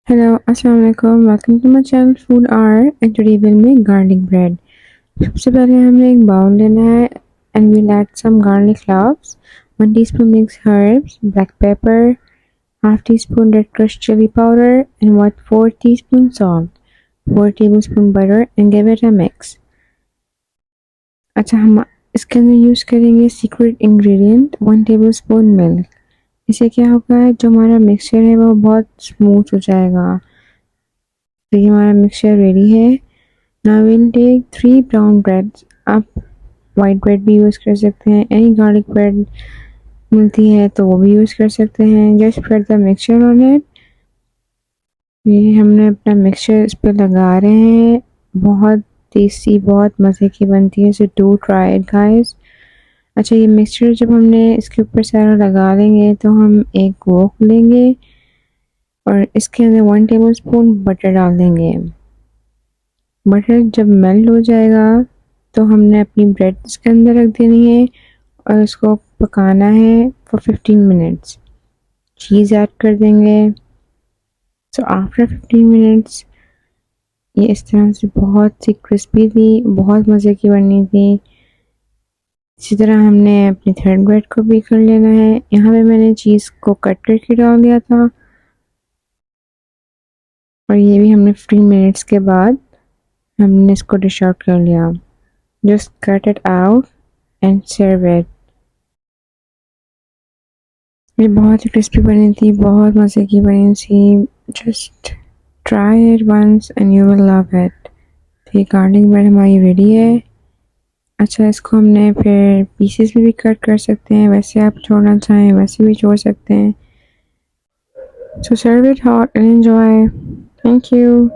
Hello, Assalamualaikum. Welcome to my channel Food Hour and today we'll make garlic bread. सबसे पहले हमें एक bowl लेना है and we'll add some garlic cloves, 1 teaspoon mixed herbs, black pepper, half teaspoon red crushed chili powder and 4 teaspoon salt, 4 tablespoon butter and give it a mix. अच्छा हम इसके अंदर यूज़ करेंगे सीक्रेट इंग्रेडिएंट 1 टेबलस्पून मिल्क। इससे क्या होगा जो हमारा मिक्सचर है वो बहुत स्मूथ हो जाएगा। तो ये हमारा मिक्सचर रेडी है। Now will take 3 brown breads. आप वाइट ब्रेड भी यूज़ कर सकते हैं, एनी गार्लिक ब्रेड मिलती है तो वो भी यूज़ कर सकते हैं। Just spread the mixture on it. ये हमने अपना मिक्सचर इस पर लगा रहे हैं। बहुत टेस्टी, बहुत मज़े की बनती है, so do try it guys. अच्छा, ये मिक्सचर जब हमने इसके ऊपर सारा लगा लेंगे तो हम एक वोक लेंगे और इसके अंदर 1 टेबलस्पून बटर डाल देंगे। बटर जब मेल्ट हो जाएगा तो हमने अपनी ब्रेड इसके अंदर रख देनी है और उसको पकाना है फॉर 15 मिनट्स। चीज़ ऐड कर देंगे। सो आफ्टर 15 मिनट्स ये इस तरह से बहुत सी क्रिस्पी थी, बहुत मज़े की बननी थी। इसी तरह हमने अपनी थर्ड ब्रेड को भी कर लेना है। यहाँ पे मैंने चीज़ को कट करके डाल दिया था और ये भी हमने 15 मिनट्स के बाद हमने इसको डिश आउट कर लिया। Just cut it out and serve it. ये बहुत ही क्रिस्पी बनी थी, बहुत मज़े की बनी थी। Just try it once and you will love it. तो ये गार्लिक ब्रेड हमारी रेडी है। अच्छा, इसको हमने फिर पीसेस में भी कट कर सकते हैं, वैसे आप छोड़ना चाहें वैसे भी छोड़ सकते हैं। So serve it hot and enjoy. Thank you.